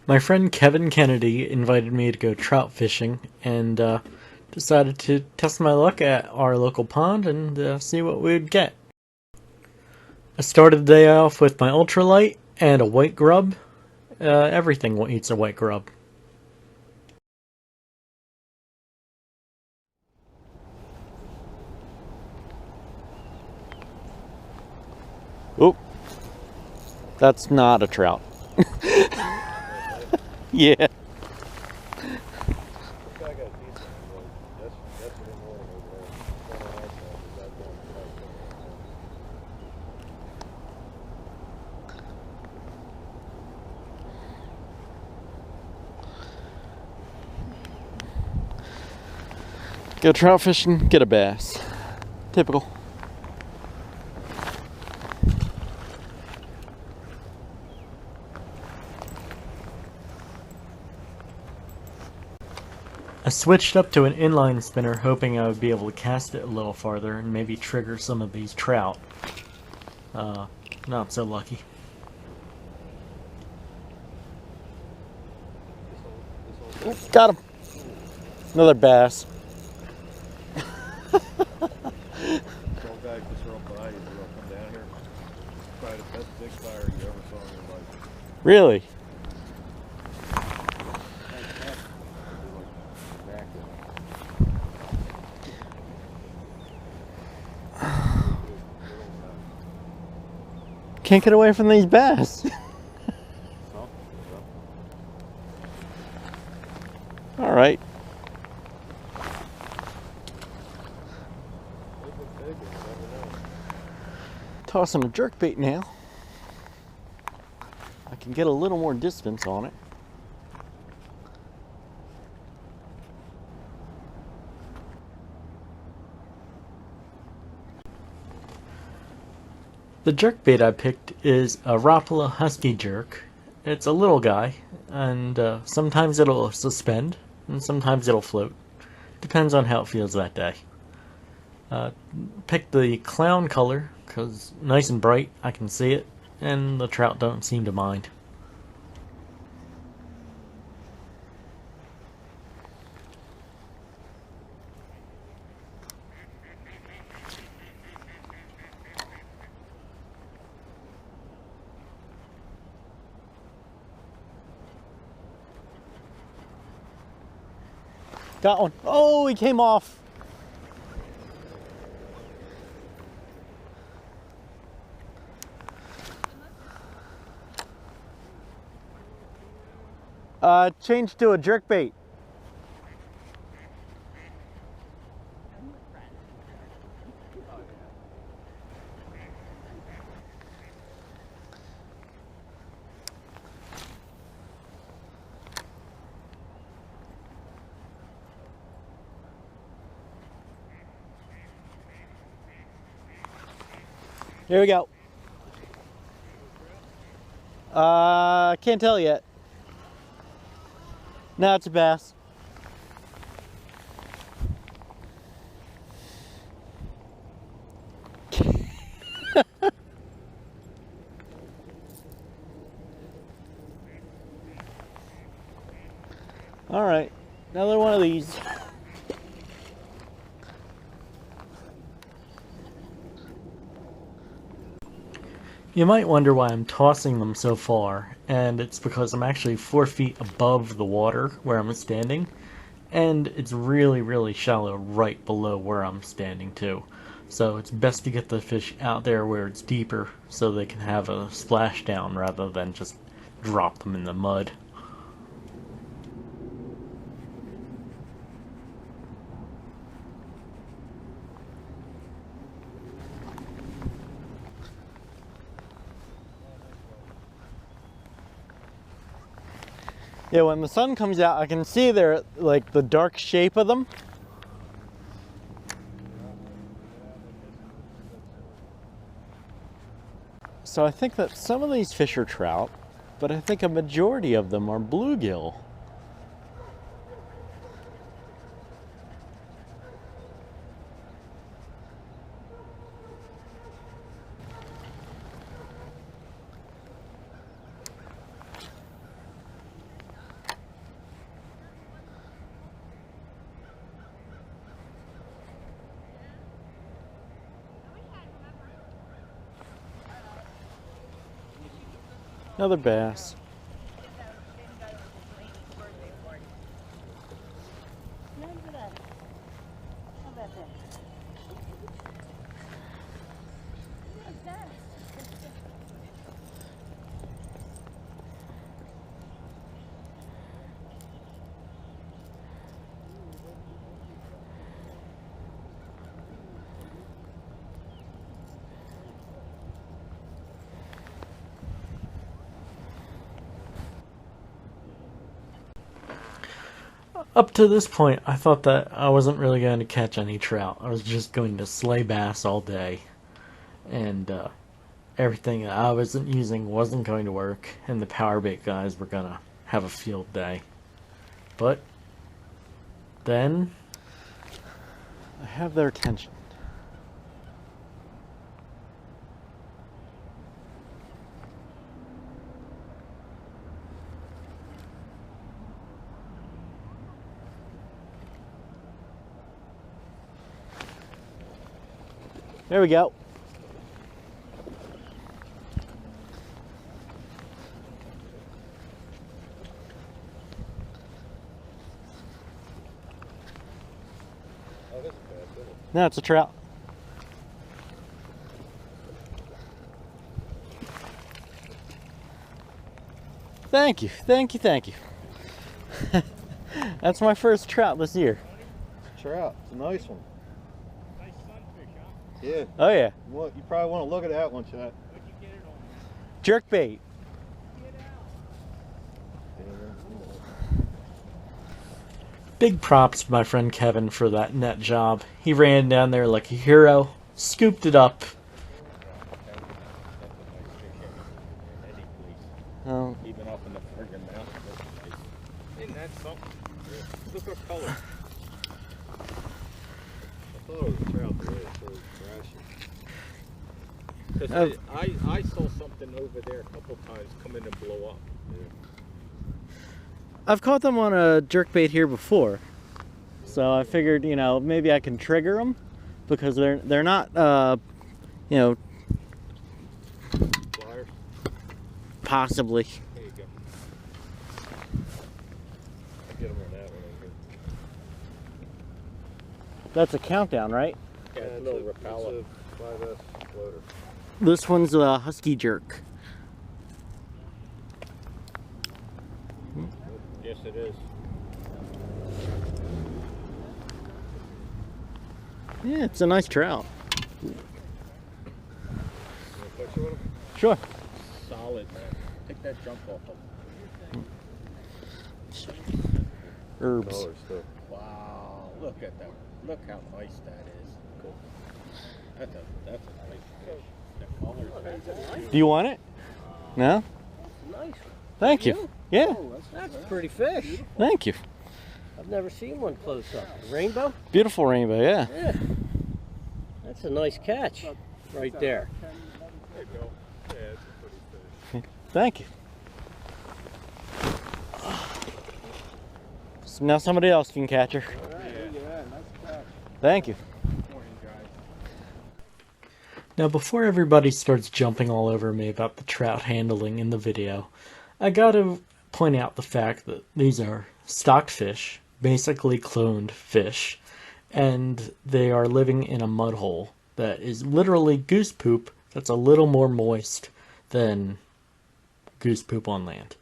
My friend Kevin Kennedy invited me to go trout fishing and decided to test my luck at our local pond and see what we would get. I started the day off with my ultralight and a white grub. Everything eats a white grub. Oop. That's not a trout. Yeah. Go trout fishing, get a bass. Typical. I switched up to an inline spinner hoping I would be able to cast it a little farther and maybe trigger some of these trout. Not so lucky. Got him! Another bass. Really? Can't get away from these bass. All right. Tossing a jerkbait now. I can get a little more distance on it. The jerkbait I picked is a Rapala Husky jerk. It's a little guy, and sometimes it'll suspend, and sometimes it'll float. Depends on how it feels that day. Picked the clown color, because nice and bright, I can see it, and the trout don't seem to mind. Got one. Oh, he came off. Changed to a jerkbait. Here we go. Can't tell yet. No, it's a bass. All right, another one of these. You might wonder why I'm tossing them so far, and it's because I'm actually 4 feet above the water where I'm standing, and it's really shallow right below where I'm standing too. So it's best to get the fish out there where it's deeper so they can have a splashdown rather than just drop them in the mud. Yeah, when the sun comes out, I can see there, like, the dark shape of them. So I think that some of these fish are trout, but I think a majority of them are bluegill. Another bass. Up to this point, I thought that I wasn't really going to catch any trout. I was just going to slay bass all day. And everything that I wasn't using wasn't going to work. And the power bait guys were going to have a field day. But then I have their attention. There we go. No, it's a trout. Thank you, thank you, thank you. That's my first trout this year. Trout, it's a nice one. Nice sunfish, huh? Yeah. Oh yeah. Well, you probably want to look at that one, Chad. What'd you get it on? Jerkbait. Get out. Big props to my friend Kevin for that net job. He ran down there like a hero, scooped it up. Oh. Even up in the friggin' mountain. Isn't that something? Look what color. I thought it was a trout, but it's so trashy. Because I saw something over there a couple times come in and blow up. Yeah. I've caught them on a jerkbait here before, so I figured, you know, maybe I can trigger them because they're not, you know, Pliers? possibly. There you go. I'll get them on that one. That's a countdown, right? Yeah, it's a little Rapala. It's a 5S floater. This one's a Husky jerk. Yes, it is. Yeah, it's a nice trout. You want to picture with him? Sure. Solid, man. Take that jump off of Herbs. Color stuff. Wow, look at that. Look how nice that is. Cool. That's a nice fish. The color's fantastic. Do you want it? No? Nice. Thank you. Yeah, Oh, that's a pretty fish. thank you. I've never seen one close up. Rainbow? Beautiful rainbow, yeah. Yeah. That's a nice catch right there. There you go. Yeah, it's a pretty fish. Thank you. So now somebody else can catch her. Thank you. Morning, guys. Now before everybody starts jumping all over me about the trout handling in the video, I gotta point out the fact that these are stocked fish, basically cloned fish, and they are living in a mud hole that is literally goose poop that's a little more moist than goose poop on land.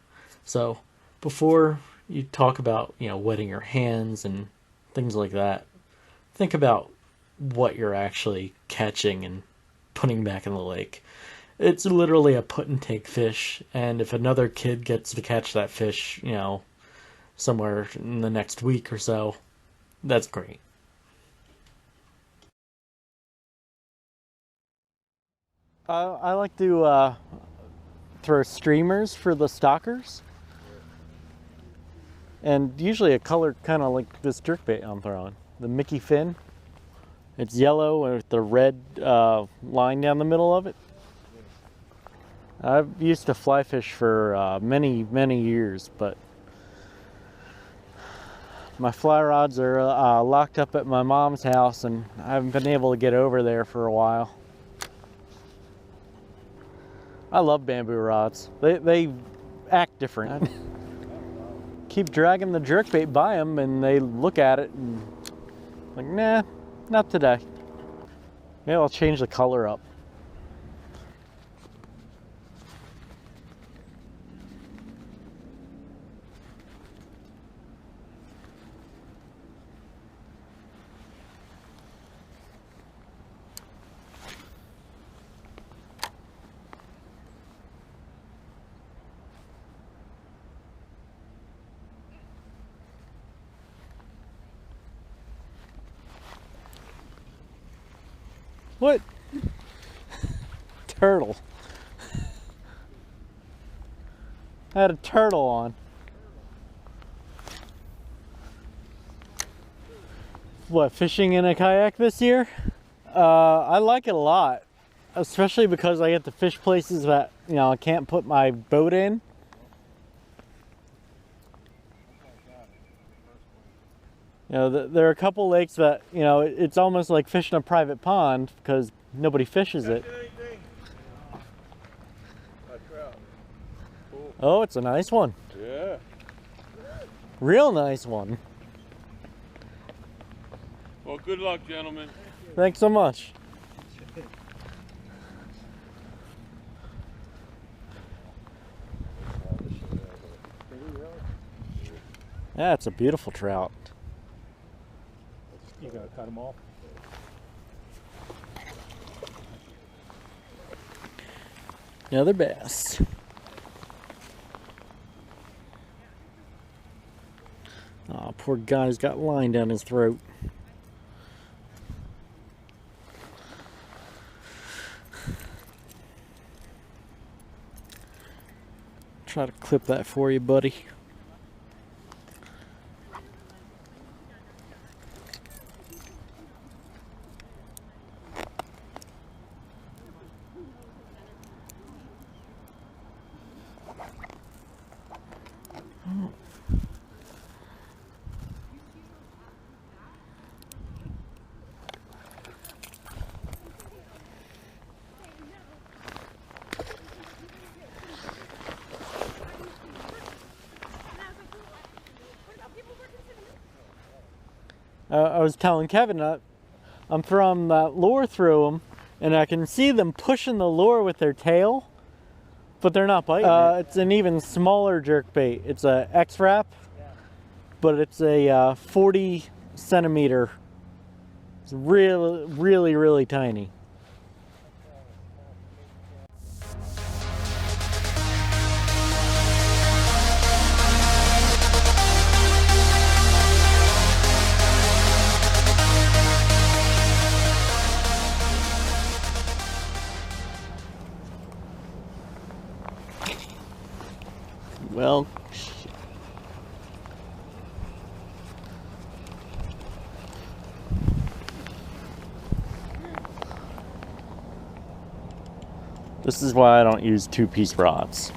So before you talk about, you know, wetting your hands and things like that, think about what you're actually catching and putting back in the lake. It's literally a put and take fish, and if another kid gets to catch that fish, you know, somewhere in the next week or so, that's great. I like to throw streamers for the stalkers, and usually a color kind of like this jerkbait I'm throwing, the Mickey fin. It's yellow with the red line down the middle of it. I've used to fly fish for many years, but my fly rods are locked up at my mom's house, and I haven't been able to get over there for a while. I love bamboo rods. They act different. Keep dragging the jerkbait by them and they look at it and like, nah, not today. Maybe I'll change the color up. What? Turtle. I had a turtle on. What, fishing in a kayak this year? I like it a lot, especially because I get to fish places that, you know, I can't put my boat in. You know, there are a couple lakes that, you know, it's almost like fishing a private pond because nobody fishes it. Cool. Oh, it's a nice one. Yeah. Real nice one. Well, good luck, gentlemen. Thanks so much. Yeah, it's a beautiful trout. You gotta cut them off. Another bass. Oh, poor guy's got line down his throat. Try to clip that for you, buddy. I was telling Kevin I'm throwing that lure through them, and I can see them pushing the lure with their tail, but they're not biting it. It's an even smaller jerkbait. It's a XRap, but it's a 40 centimeter. It's really tiny. Well, this is why I don't use two-piece rods.